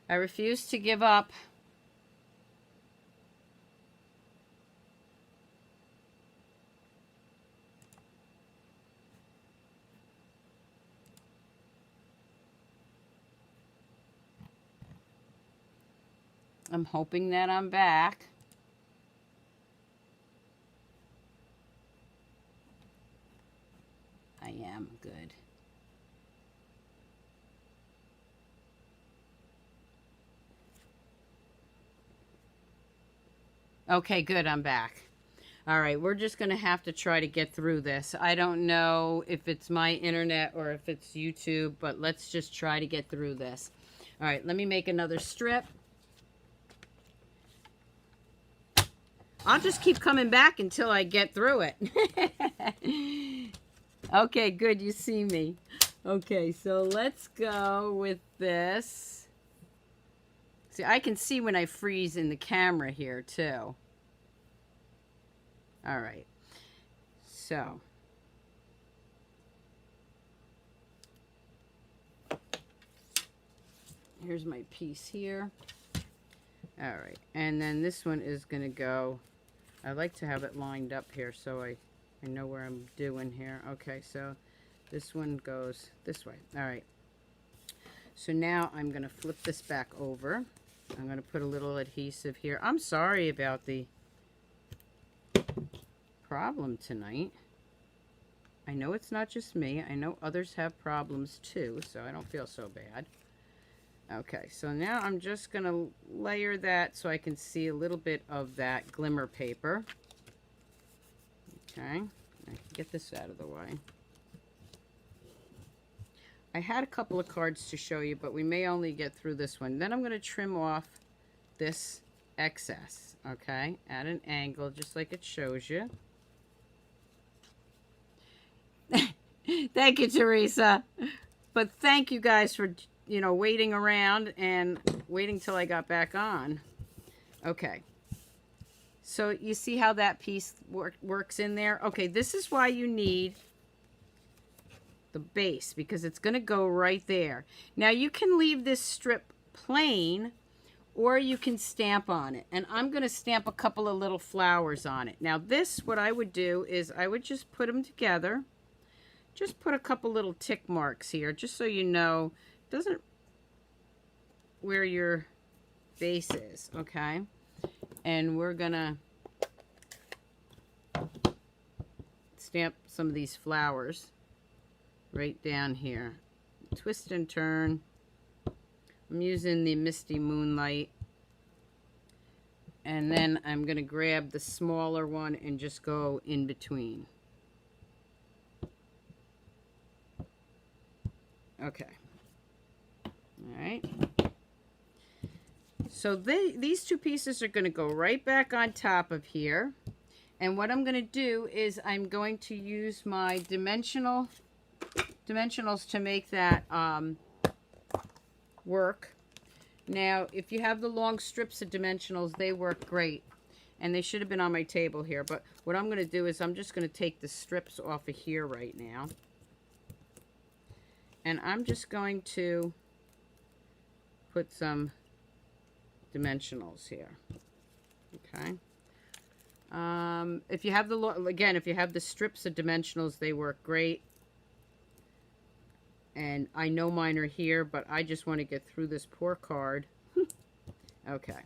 I refuse to give up. I'm hoping that I'm back. I am good. Okay, good, I'm back. All right, we're just going to have to try to get through this. I don't know if it's my internet or if it's YouTube, but let's just try to get through this. All right, let me make another strip. I'll just keep coming back until I get through it. Okay, good, you see me. Okay, so let's go with this. See, I can see when I freeze in the camera here, too. All right, so. Here's my piece here. All right, and then this one is going to go, I like to have it lined up here so I know where I'm doing here. Okay, so this one goes this way. All right, so now I'm going to flip this back over. I'm going to put a little adhesive here. I'm sorry about the problem tonight. I know it's not just me. I know others have problems too, so I don't feel so bad. Okay, so now I'm just going to layer that so I can see a little bit of that glimmer paper. Okay, I can get this out of the way. I had a couple of cards to show you, but we may only get through this one. Then I'm going to trim off this excess, okay, at an angle, just like it shows you. Thank you, Teresa. But thank you guys for, you know, waiting around and waiting till I got back on. Okay. So you see how that piece works in there? Okay, this is why you need the base, because it's going to go right there. Now you can leave this strip plain, or you can stamp on it. And I'm going to stamp a couple of little flowers on it. Now this, what I would do is I would just put them together. Just put a couple little tick marks here, just so you know it doesn't where your base is, okay? And we're gonna stamp some of these flowers right down here. Twist and turn. I'm using the Misty Moonlight. And then I'm gonna grab the smaller one and just go in between. Okay. All right. So these two pieces are going to go right back on top of here. And what I'm going to do is I'm going to use my dimensionals to make that work. Now, if you have the long strips of dimensionals, they work great. And they should have been on my table here. But what I'm going to do is I'm just going to take the strips off of here right now. And I'm just going to put some dimensionals here. Okay. If you have if you have the strips of dimensionals, they work great. And I know mine are here, but I just want to get through this poor card. Okay.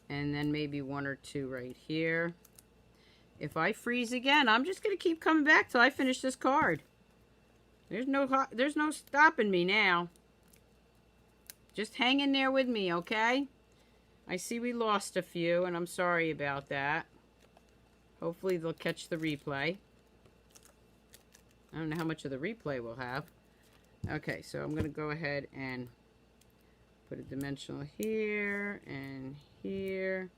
And then maybe one or two right here. If I freeze again, I'm just going to keep coming back till I finish this card. There's no stopping me now. Just hang in there with me, okay? I see we lost a few, and I'm sorry about that. Hopefully they'll catch the replay. I don't know how much of the replay we'll have. Okay, so I'm going to go ahead and put a dimensional here and here.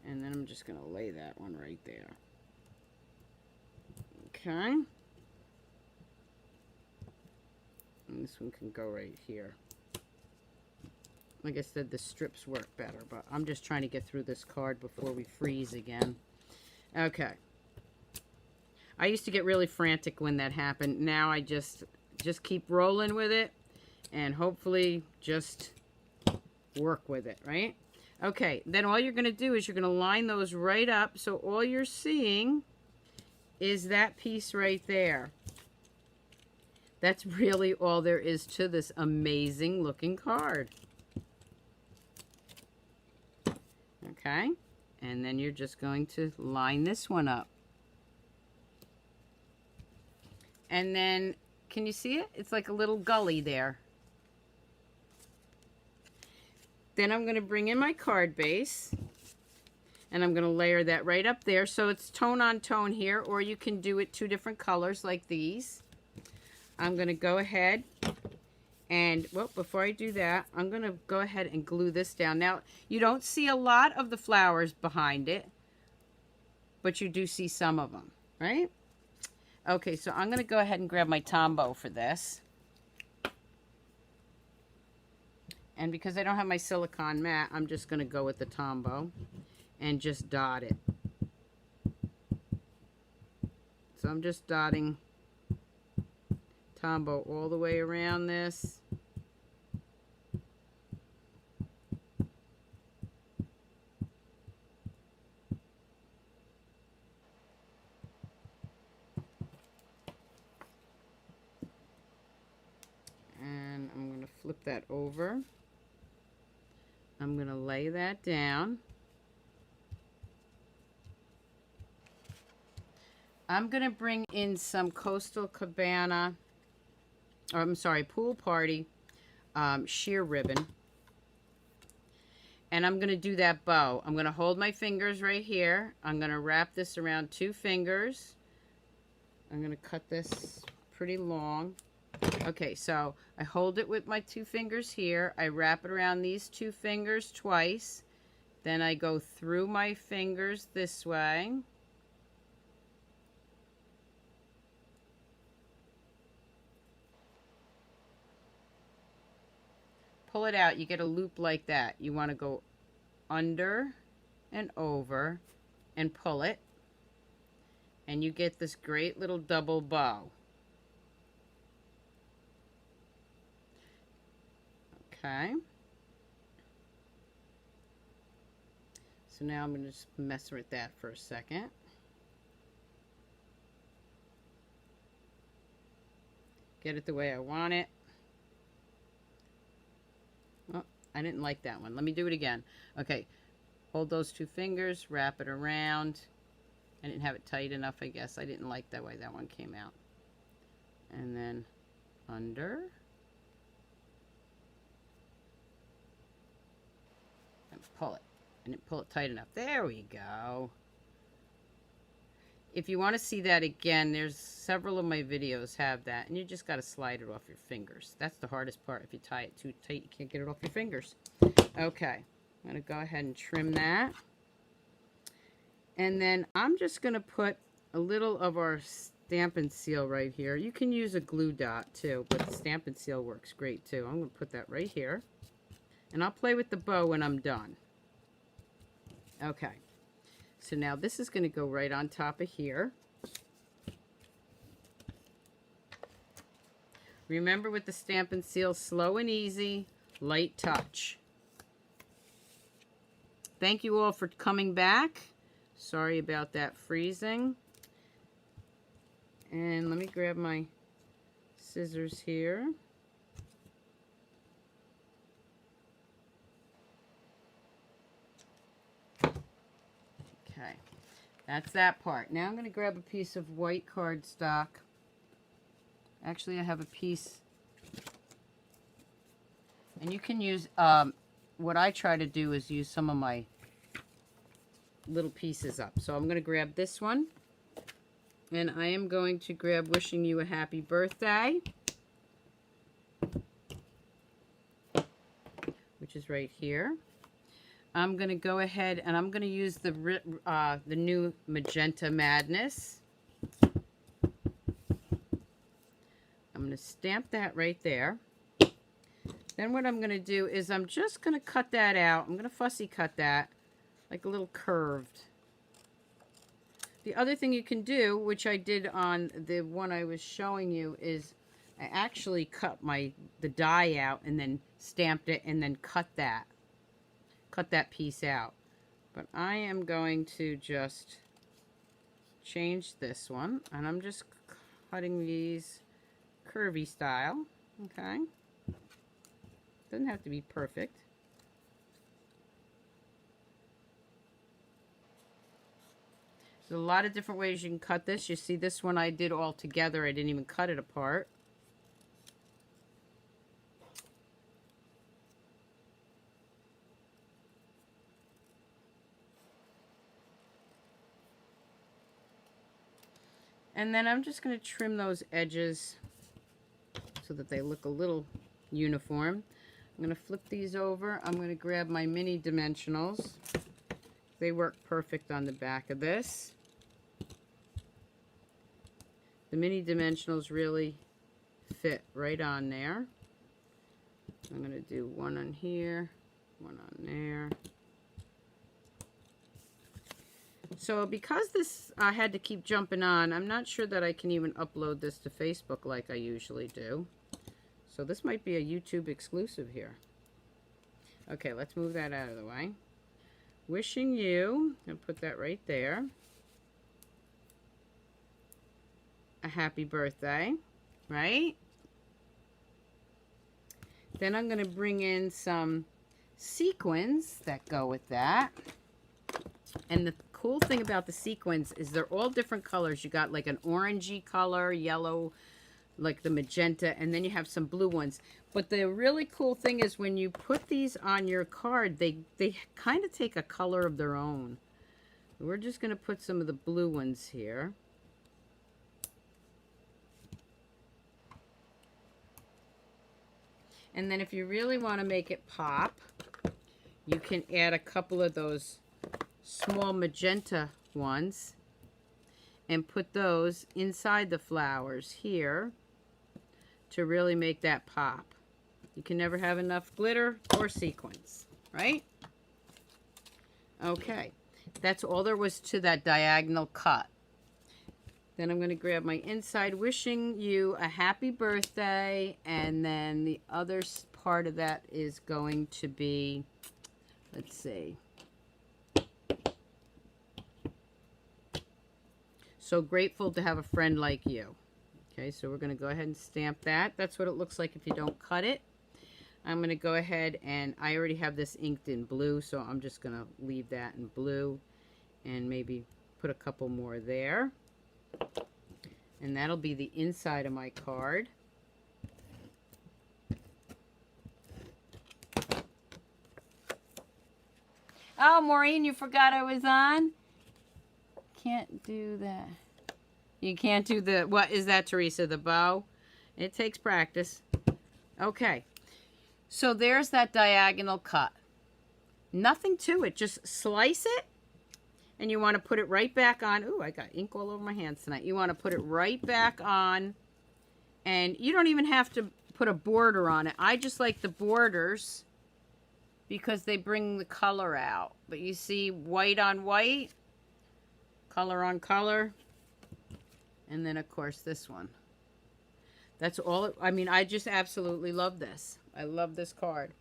And then I'm just going to lay that one right there. Okay. And this one can go right here. Like I said, the strips work better, but I'm just trying to get through this card before we freeze again. Okay. I used to get really frantic when that happened. Now I just keep rolling with it, and hopefully just work with it, right? Okay, then all you're going to do is you're going to line those right up, so all you're seeing is that piece right there. That's really all there is to this amazing looking card. Okay, and then you're just going to line this one up. And then, can you see it? It's like a little gully there. Then I'm going to bring in my card base, and I'm going to layer that right up there. So it's tone on tone here, or you can do it 2 different colors like these. I'm going to go ahead and, well, before I do that, I'm going to go ahead and glue this down. Now, you don't see a lot of the flowers behind it, but you do see some of them, right? Okay, so I'm going to go ahead and grab my Tombow for this. And because I don't have my silicone mat, I'm just going to go with the Tombow and just dot it. So I'm just dotting Tombow all the way around this. And I'm going to flip that over. I'm going to lay that down. I'm going to bring in some Coastal Cabana, or I'm sorry, Pool Party sheer ribbon. And I'm going to do that bow. I'm going to hold my fingers right here. I'm going to wrap this around 2 fingers. I'm going to cut this pretty long. Okay, so I hold it with my 2 fingers here. I wrap it around these 2 fingers twice. Then I go through my fingers this way. Pull it out. You get a loop like that. You want to go under and over and pull it. And you get this great little double bow. Okay. So now I'm going to just mess with that for a second. Get it the way I want it. Oh, I didn't like that one. Let me do it again. Okay. Hold those 2 fingers, wrap it around. I didn't have it tight enough, I guess. I didn't like the way that one came out. And then under. And pull it. I didn't pull it tight enough. There we go. If you want to see that again, there's several of my videos have that. And you just got to slide it off your fingers. That's the hardest part. If you tie it too tight, you can't get it off your fingers. Okay. I'm going to go ahead and trim that. And then I'm just going to put a little of our Stampin' Seal right here. You can use a glue dot too, but the Stampin' Seal works great too. I'm going to put that right here. And I'll play with the bow when I'm done. Okay. So now this is going to go right on top of here. Remember with the Stampin' Seal, slow and easy, light touch. Thank you all for coming back. Sorry about that freezing. And let me grab my scissors here. Okay, that's that part. Now I'm going to grab a piece of white cardstock. Actually, I have a piece, and you can use, what I try to do is use some of my little pieces up. So I'm going to grab this one, and I am going to grab Wishing You a Happy Birthday, which is right here. I'm going to go ahead and I'm going to use the new Magenta Madness. I'm going to stamp that right there. Then what I'm going to do is I'm just going to cut that out. I'm going to fussy cut that like a little curved. The other thing you can do, which I did on the one I was showing you, is I actually cut the die out and then stamped it and then cut that. cut that piece out. But I am going to just change this one, and I'm just cutting these curvy style, okay? Doesn't have to be perfect. There's a lot of different ways you can cut this. You see this one I did all together. I didn't even cut it apart. And then I'm just going to trim those edges so that they look a little uniform. I'm going to flip these over. I'm going to grab my mini dimensionals. They work perfect on the back of this. The mini dimensionals really fit right on there. I'm going to do one on here, one on there. So because this I had to keep jumping on, I'm not sure that I can even upload this to Facebook like I usually do. So this might be a YouTube exclusive here. Okay, let's move that out of the way. Wishing you, and put that right there, a happy birthday, right? Then I'm going to bring in some sequins that go with that. And the cool thing about the sequins is they're all different colors. You got like an orangey color, yellow, like the magenta, and then you have some blue ones. But the really cool thing is when you put these on your card, they kind of take a color of their own. We're just going to put some of the blue ones here. And then if you really want to make it pop, you can add a couple of those small magenta ones and put those inside the flowers here to really make that pop. You can never have enough glitter or sequins, right? Okay, that's all there was to that diagonal cut. Then I'm going to grab my inside, wishing you a happy birthday, and then the other part of that is going to be, let's see, so grateful to have a friend like you. Okay, so we're going to go ahead and stamp that. That's what it looks like if you don't cut it. I'm going to go ahead and I already have this inked in blue, so I'm just going to leave that in blue and maybe put a couple more there. And that'll be the inside of my card. Oh, Maureen, you forgot I was on? Can't do that. You can't do the, what is that, Teresa? The bow? It takes practice. Okay. So there's that diagonal cut. Nothing to it. Just slice it. And you want to put it right back on. Ooh, I got ink all over my hands tonight. You want to put it right back on. And you don't even have to put a border on it. I just like the borders because they bring the color out. But you see white on white, color on color. And then, of course, this one. That's all. I mean, I just absolutely love this. I love this card.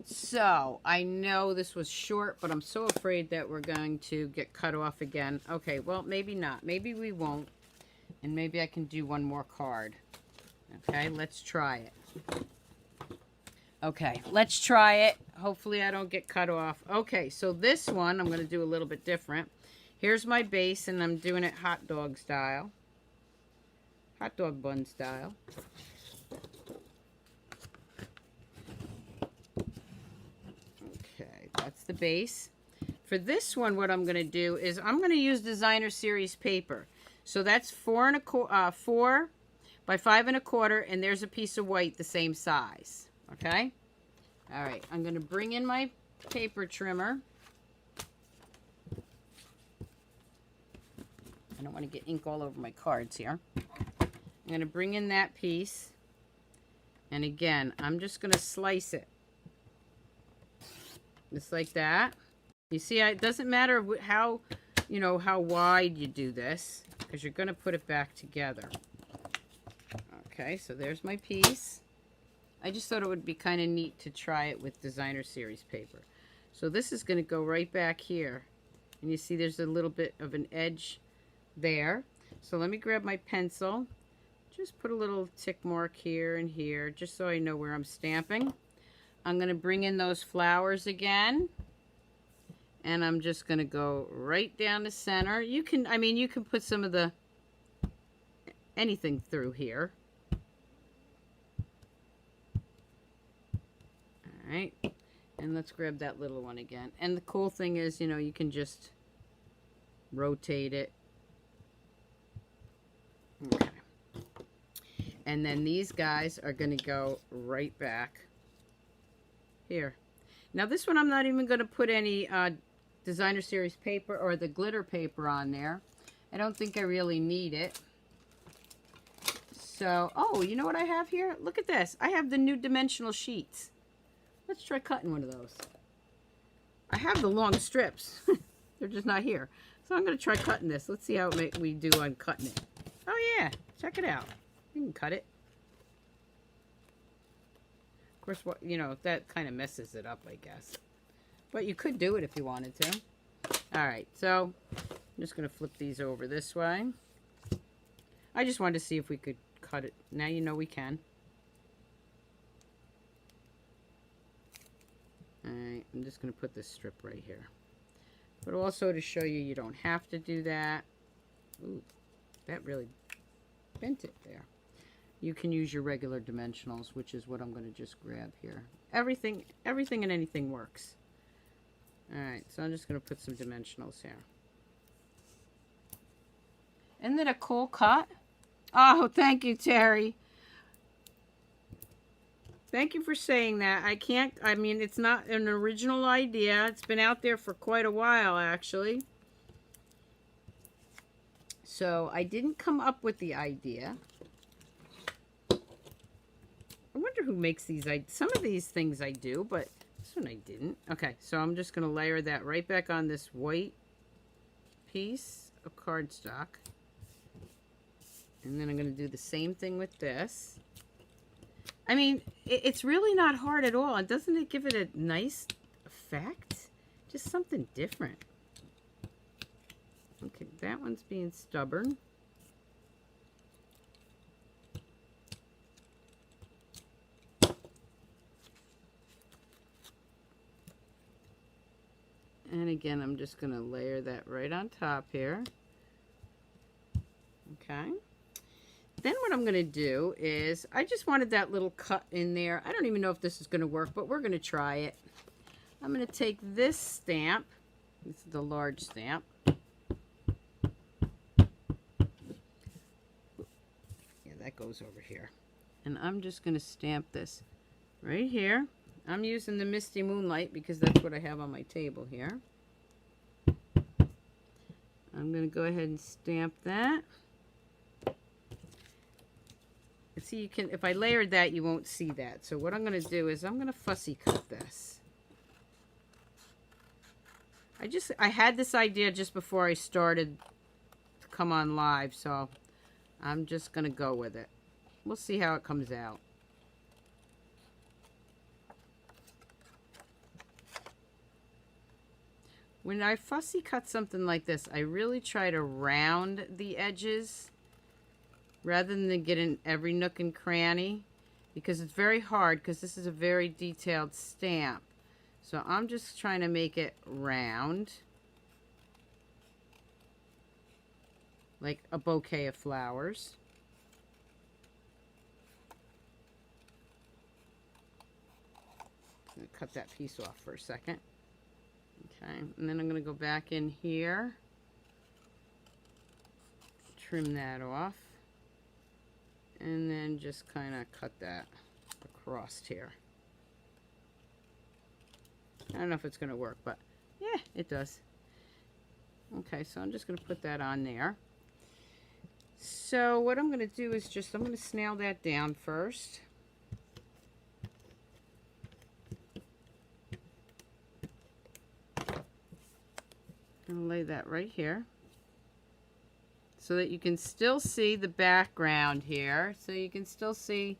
So, I know this was short, but I'm so afraid that we're going to get cut off again. Okay, well, maybe not. Maybe we won't. And maybe I can do one more card. Okay, let's try it. Okay, let's try it. Hopefully I don't get cut off. Okay, so this one I'm going to do a little bit different. Here's my base, and I'm doing it hot dog style. Hot dog bun style. Okay, that's the base. For this one, what I'm going to do is I'm going to use designer series paper. So that's 4 by 5 1/4, and there's a piece of white the same size. Okay? All right, I'm going to bring in my paper trimmer. I don't want to get ink all over my cards here. I'm going to bring in that piece. And again, I'm just going to slice it. Just like that. You see, it doesn't matter how, you know, how wide you do this, because you're going to put it back together. Okay, so there's my piece. I just thought it would be kind of neat to try it with designer series paper. So this is going to go right back here. And you see there's a little bit of an edge there. So let me grab my pencil. Just put a little tick mark here and here, just so I know where I'm stamping. I'm going to bring in those flowers again. And I'm just going to go right down the center. You can, I mean, you can put some of the, anything through here. All right. And let's grab that little one again. And the cool thing is, you know, you can just rotate it. Okay. And then these guys are going to go right back here. Now this one I'm not even going to put any designer series paper or the glitter paper on there. I don't think I really need it. So, oh, you know what I have here? Look at this. I have the new dimensional sheets. Let's try cutting one of those. I have the long strips. They're just not here. So I'm going to try cutting this. Let's see how we do on cutting it. Oh yeah, check it out. You can cut it. Of course, what, you know, that kind of messes it up, I guess. But you could do it if you wanted to. All right, so I'm just going to flip these over this way. I just wanted to see if we could cut it. Now you know we can. Alright, I'm just going to put this strip right here. But also to show you, you don't have to do that. Ooh, that really bent it there. You can use your regular dimensionals, which is what I'm going to just grab here. Everything and anything works. Alright, so I'm just going to put some dimensionals here. Isn't it a cool cut? Oh, thank you, Terry. Thank you for saying that. I mean, it's not an original idea. It's been out there for quite a while, actually. So, I didn't come up with the idea. I wonder who makes these. Some of these things I do, but this one I didn't. Okay, so I'm just going to layer that right back on this white piece of cardstock. And then I'm going to do the same thing with this. I mean, it's really not hard at all. And doesn't it give it a nice effect? Just something different. Okay, that one's being stubborn. And again, I'm just going to layer that right on top here. Okay. Then what I'm going to do is, I just wanted that little cut in there. I don't even know if this is going to work, but we're going to try it. I'm going to take this stamp. This is the large stamp. Yeah, that goes over here. And I'm just going to stamp this right here. I'm using the Misty Moonlight because that's what I have on my table here. I'm going to go ahead and stamp that. See, you can, if I layered that, you won't see that. So what I'm going to do is I'm going to fussy cut this. I had this idea just before I started to come on live, so I'm just going to go with it. We'll see how it comes out. When I fussy cut something like this, I really try to round the edges rather than get in every nook and cranny, because it's very hard, because this is a very detailed stamp. So I'm just trying to make it round, like a bouquet of flowers. I'm going to cut that piece off for a second. Okay, and then I'm going to go back in here, trim that off. And then just kind of cut that across here. I don't know if it's going to work, but yeah, it does. Okay, so I'm just going to put that on there. So what I'm going to do is just, I'm going to snail that down first. I'm going to lay that right here, so that you can still see the background here. So you can still see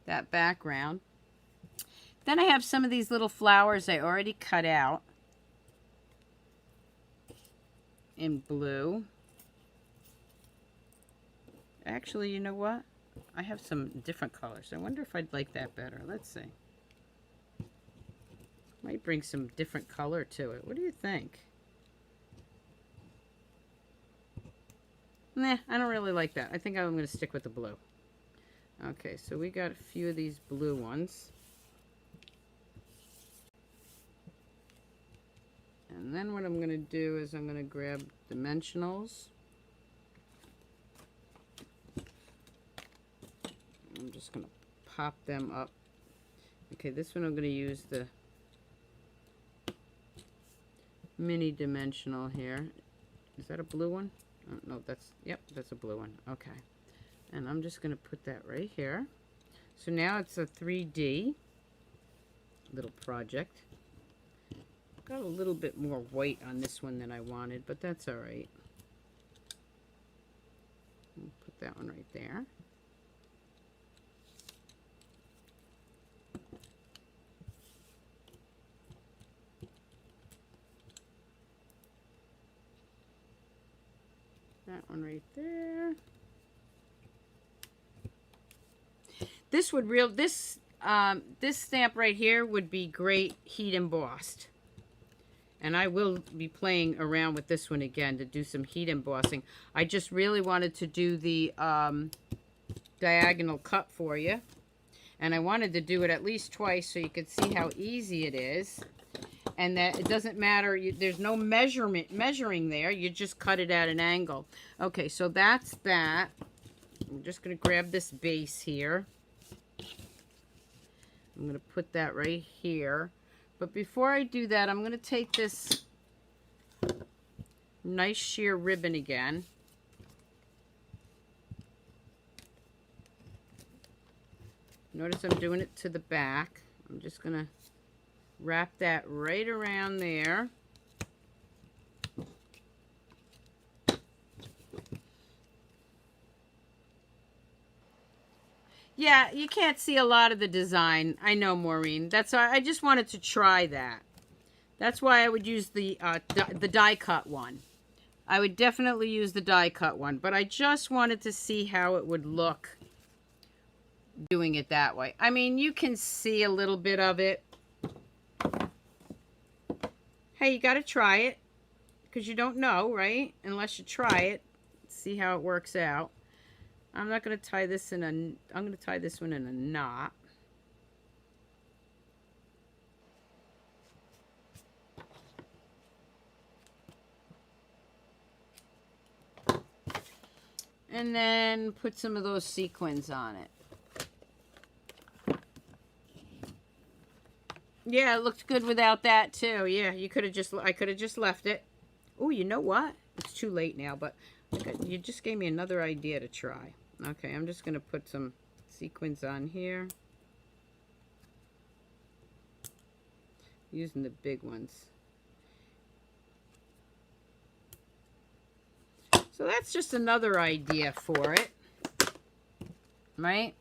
that background. Then I have some of these little flowers I already cut out in blue. Actually, you know what? I have some different colors. I wonder if I'd like that better. Let's see. Might bring some different color to it. What do you think? Nah, I don't really like that. I think I'm going to stick with the blue. Okay, so we got a few of these blue ones. And then what I'm going to do is I'm going to grab dimensionals. I'm just going to pop them up. Okay, this one I'm going to use the mini dimensional here. Is that a blue one? Oh, no, yep, that's a blue one. Okay. And I'm just going to put that right here. So now it's a 3D little project. Got a little bit more white on this one than I wanted, but that's all right. I'll put that one right there. That one right there. This stamp right here would be great heat embossed. And I will be playing around with this one again to do some heat embossing. I just really wanted to do the diagonal cut for you. And I wanted to do it at least twice so you could see how easy it is. And that it doesn't matter. There's no measuring there. You just cut it at an angle. Okay, so that's that. I'm just going to grab this base here. I'm going to put that right here. But before I do that, I'm going to take this nice sheer ribbon again. Notice I'm doing it to the back. I'm just going to wrap that right around there. Yeah, you can't see a lot of the design. I know, Maureen. That's why I just wanted to try that. That's why I would use the die cut one. I would definitely use the die cut one, but I just wanted to see how it would look doing it that way. I mean, you can see a little bit of it. Hey, you got to try it because you don't know, right? Unless you try it, see how it works out. I'm not going to tie this in I'm going to tie this one in a knot. And then put some of those sequins on it. Yeah, it looked good without that too. Yeah, I could have just left it. Oh, you know what? It's too late now, but you just gave me another idea to try. Okay, I'm just going to put some sequins on here. Using the big ones. So that's just another idea for it. Right?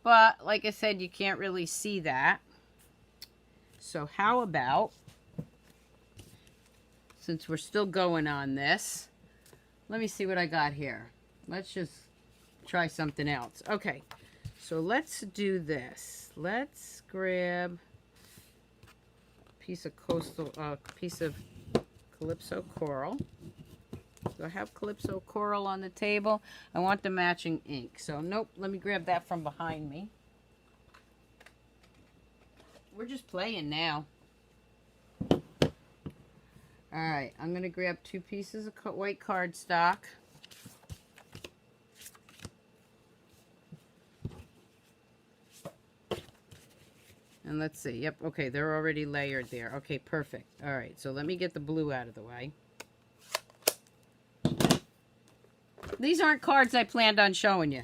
But, like I said, you can't really see that. So how about, since we're still going on this, let me see what I got here. Let's just try something else. Okay, so let's do this. Let's grab a piece of Calypso Coral. Do I have Calypso Coral on the table? I want the matching ink. So nope, let me grab that from behind me. We're just playing now. Alright, I'm going to grab 2 pieces of white cardstock. And let's see. Yep, okay, they're already layered there. Okay, perfect. Alright, so let me get the blue out of the way. These aren't cards I planned on showing you.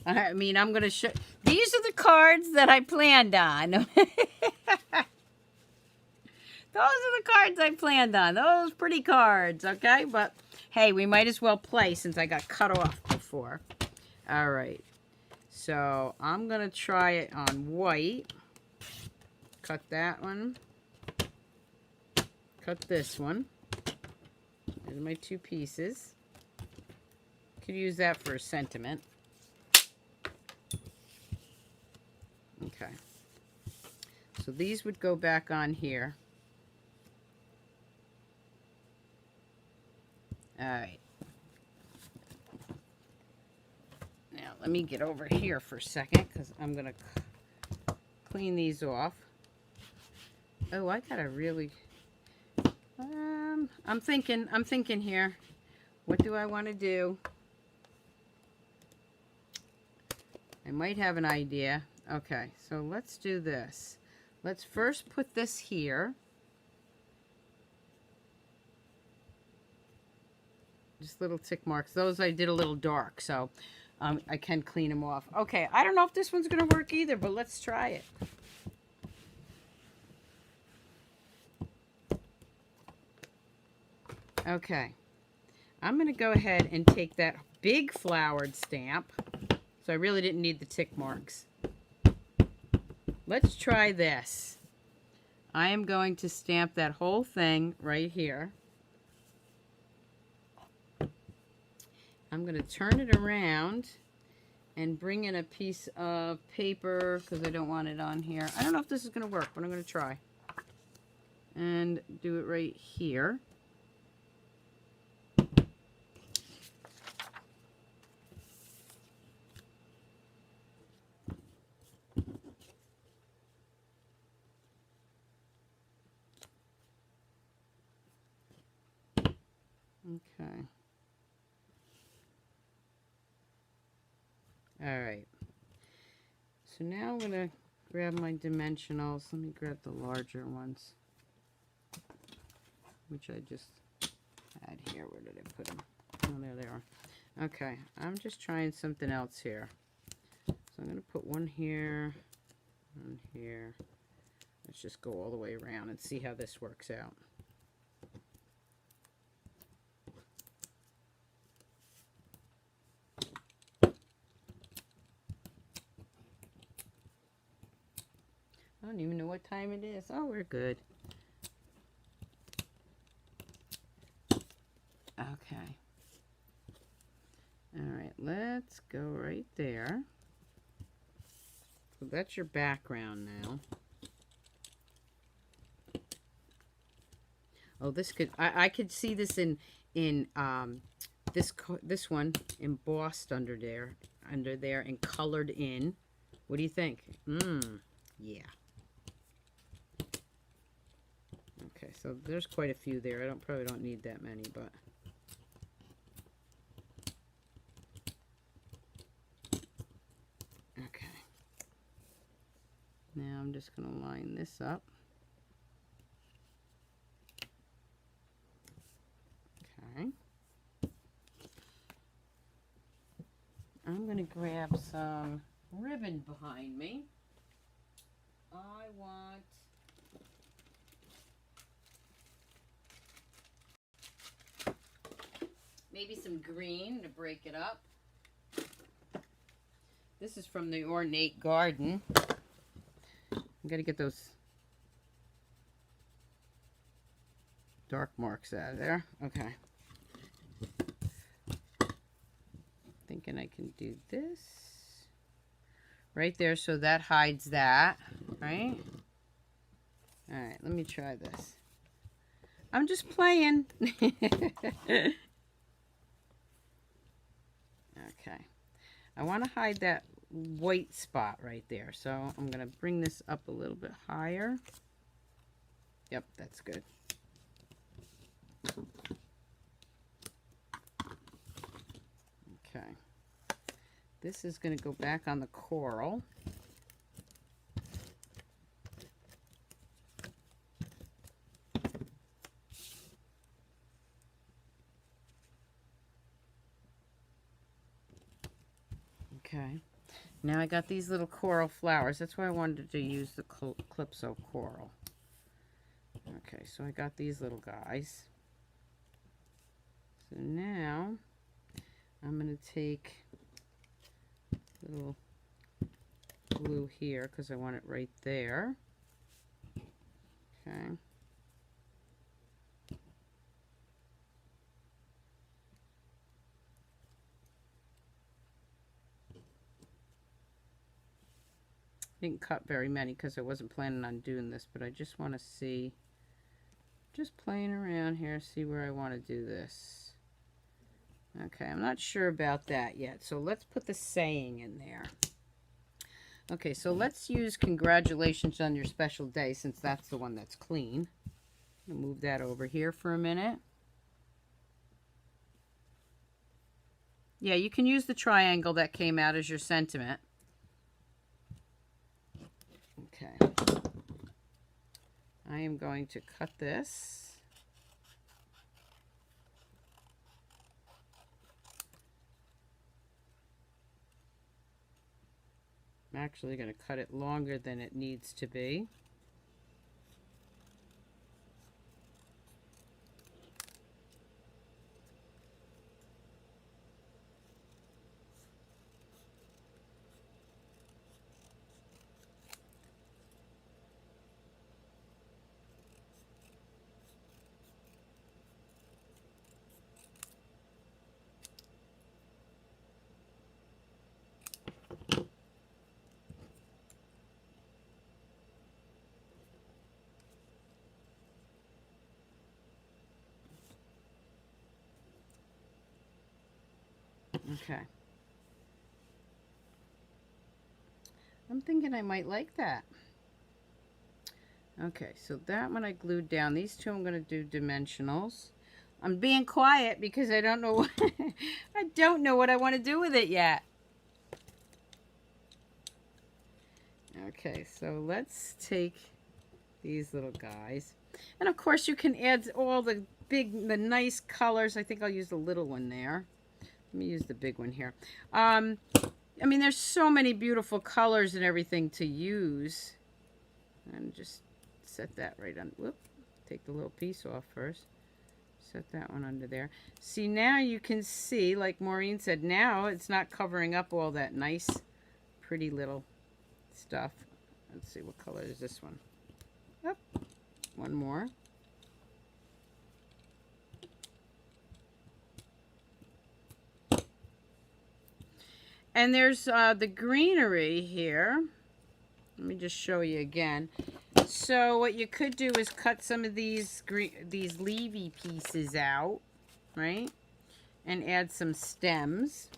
I mean, I'm going to show... These are the cards that I planned on. Those are the cards I planned on. Those pretty cards, okay? But, hey, we might as well play since I got cut off before. All right. So, I'm going to try it on white. cut that one. Cut this one. There's my 2 pieces. Could use that for a sentiment. Okay. So these would go back on here. All right. Now let me get over here for a second because I'm going to clean these off. Oh, I gotta really... I'm thinking here. What do I want to do? I might have an idea. Okay, so let's do this. Let's first put this here. Just little tick marks. Those I did a little dark, so I can clean them off. Okay, I don't know if this one's going to work either, but let's try it. Okay, I'm going to go ahead and take that big flowered stamp. So I really didn't need the tick marks. Let's try this. I am going to stamp that whole thing right here. I'm going to turn it around and bring in a piece of paper because I don't want it on here. I don't know if this is going to work, but I'm going to try. And do it right here. Okay. All right. So now I'm going to grab my dimensionals. Let me grab the larger ones, which I just had here. Where did I put them? Oh, there they are. Okay. I'm just trying something else here. So I'm going to put one here, one here. Let's just go all the way around and see how this works out. I don't even know what time it is. Oh, we're good. Okay. All right, let's go right there. So that's your background now. Oh, this could, I could see this in this one embossed under there and colored in. What do you think? Yeah. Okay, so there's quite a few there. I probably don't need that many, but okay. Now I'm just going to line this up. Okay. I'm going to grab some ribbon behind me. I want maybe some green to break it up. This is from the Ornate Garden. I'm going to get those dark marks out of there. Okay. Thinking I can do this right there so that hides that, right? All right, let me try this. I'm just playing. Okay. I want to hide that white spot right there, so I'm going to bring this up a little bit higher. Yep, that's good. Okay. This is going to go back on the coral. Okay. Now I got these little coral flowers. That's why I wanted to use the Calypso coral. Okay, so I got these little guys. So now I'm going to take a little glue here because I want it right there. Okay. Didn't cut very many because I wasn't planning on doing this, but I just want to see, just playing around here, see where I want to do this. Okay, I'm not sure about that yet, so let's put the saying in there. Okay, so let's use congratulations on your special day, since that's the one that's clean. I'll move that over here for a minute. Yeah, you can use the triangle that came out as your sentiment. Okay. I am going to cut this. I'm actually going to cut it longer than it needs to be. Okay. I'm thinking I might like that. Okay, so that one I glued down. These two I'm going to do dimensionals. I'm being quiet because I don't know what I don't know what I want to do with it yet. Okay, so let's take these little guys. And of course you can add all the nice colors. I think I'll use the little one there. Let me use the big one here. I mean, there's so many beautiful colors and everything to use. And just set that right on. Whoop. Take the little piece off first. Set that one under there. See, now you can see, like Maureen said, now it's not covering up all that nice, pretty little stuff. Let's see, what color is this one? Yep. One more. And there's the greenery here. Let me just show you again. So what you could do is cut some of these leafy pieces out, right? And add some stems.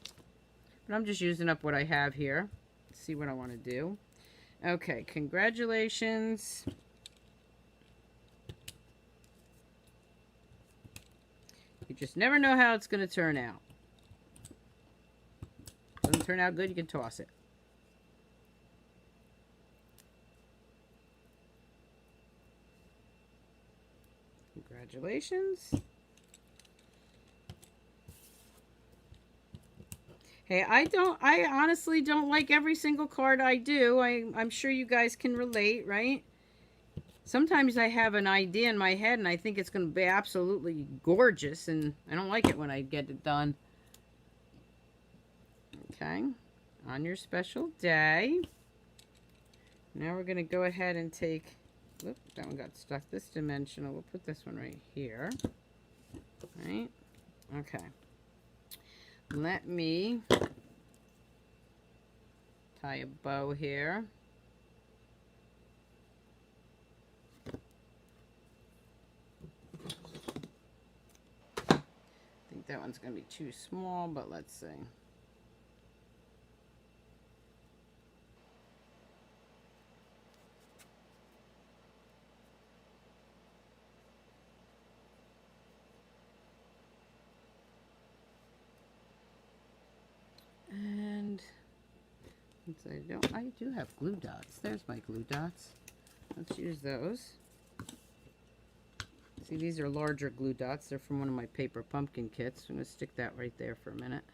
But I'm just using up what I have here. Let's see what I want to do. Okay, congratulations. You just never know how it's going to turn out. Doesn't turn out good, you can toss it. Congratulations. Hey, I honestly don't like every single card I do. I'm sure you guys can relate, right? Sometimes I have an idea in my head and I think it's going to be absolutely gorgeous, and I don't like it when I get it done. Okay, on your special day. Now we're going to go ahead and take, whoop, that one got stuck, this dimensional. We'll put this one right here. Right? Okay. Let me tie a bow here. I think that one's going to be too small, but let's see. And I do have glue dots. There's my glue dots. Let's use those. See, these are larger glue dots. They're from one of my paper pumpkin kits. I'm going to stick that right there for a minute.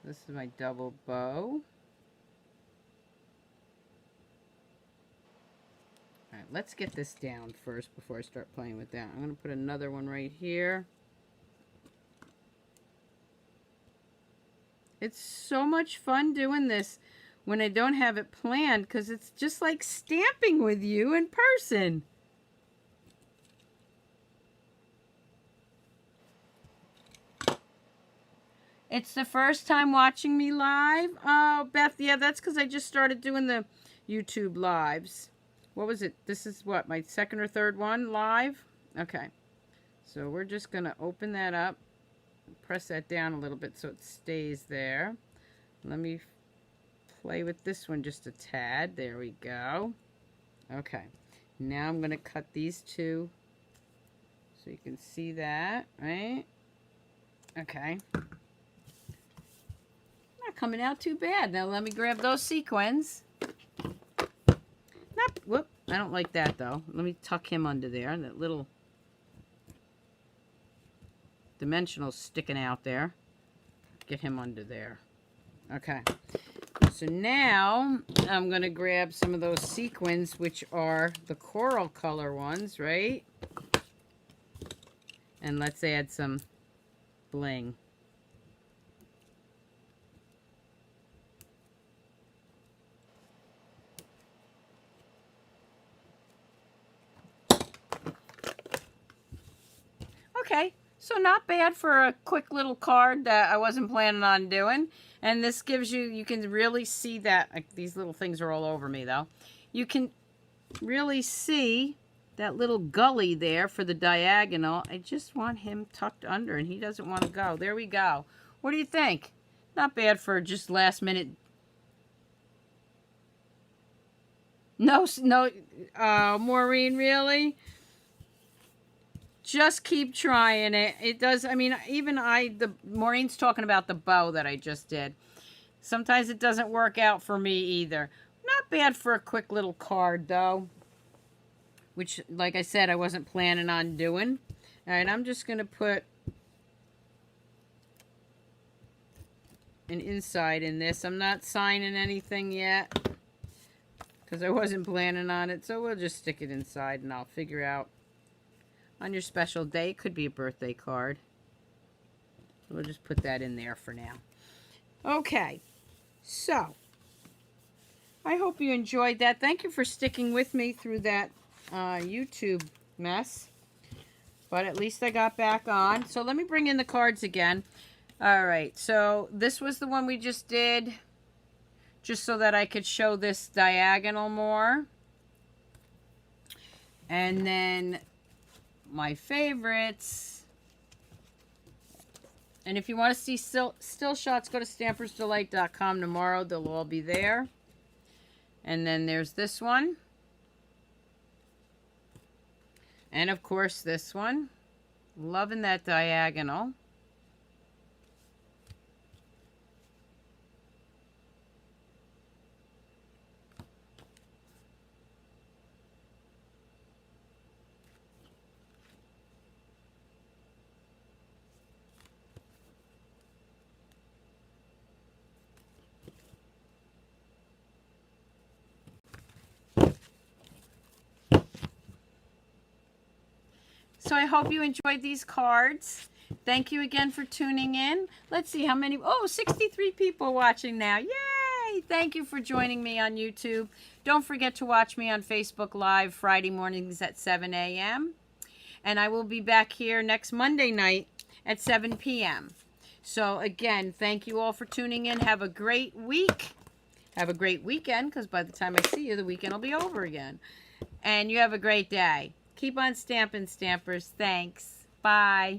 This is my double bow. Alright, let's get this down first before I start playing with that. I'm going to put another one right here. It's so much fun doing this when I don't have it planned, because it's just like stamping with you in person. It's the first time watching me live. Oh, Beth, yeah, that's because I just started doing the YouTube lives. What was it? This is what, my second or third one live? Okay. So we're just going to open that up. Press that down a little bit so it stays there. Let me play with this one just a tad. There we go. Okay. Now I'm going to cut these two so you can see that, right? Okay. Not coming out too bad. Now let me grab those sequins. Whoop. I don't like that though. Let me tuck him under there. That little dimensional sticking out there. Get him under there. Okay. So now I'm going to grab some of those sequins, which are the coral color ones, right? And let's add some bling. Okay, so not bad for a quick little card that I wasn't planning on doing. And this gives you, you can really see that, like, these little things are all over me though. You can really see that little gully there for the diagonal. I just want him tucked under and he doesn't want to go. There we go. What do you think? Not bad for just last minute. No, Maureen, really? Just keep trying it. It does, I mean, even Maureen's talking about the bow that I just did. Sometimes it doesn't work out for me either. Not bad for a quick little card, though. Which, like I said, I wasn't planning on doing. All right, I'm just going to put an inside in this. I'm not signing anything yet, because I wasn't planning on it. So we'll just stick it inside, and I'll figure out. On your special day, it could be a birthday card. So we'll just put that in there for now. Okay, so I hope you enjoyed that. Thank you for sticking with me through that YouTube mess. But at least I got back on. So let me bring in the cards again. All right, so this was the one we just did, just so that I could show this diagonal more. And then my favorites. And if you want to see still shots, go to stampersdelight.com tomorrow. They'll all be there. And then there's this one. And of course this one. Loving that diagonal. So I hope you enjoyed these cards. Thank you again for tuning in. Let's see how many. Oh, 63 people watching now. Yay! Thank you for joining me on YouTube. Don't forget to watch me on Facebook Live Friday mornings at 7 a.m. And I will be back here next Monday night at 7 p.m. So again, thank you all for tuning in. Have a great week. Have a great weekend, because by the time I see you, the weekend will be over again. And you have a great day. Keep on stamping, Stampers. Thanks. Bye.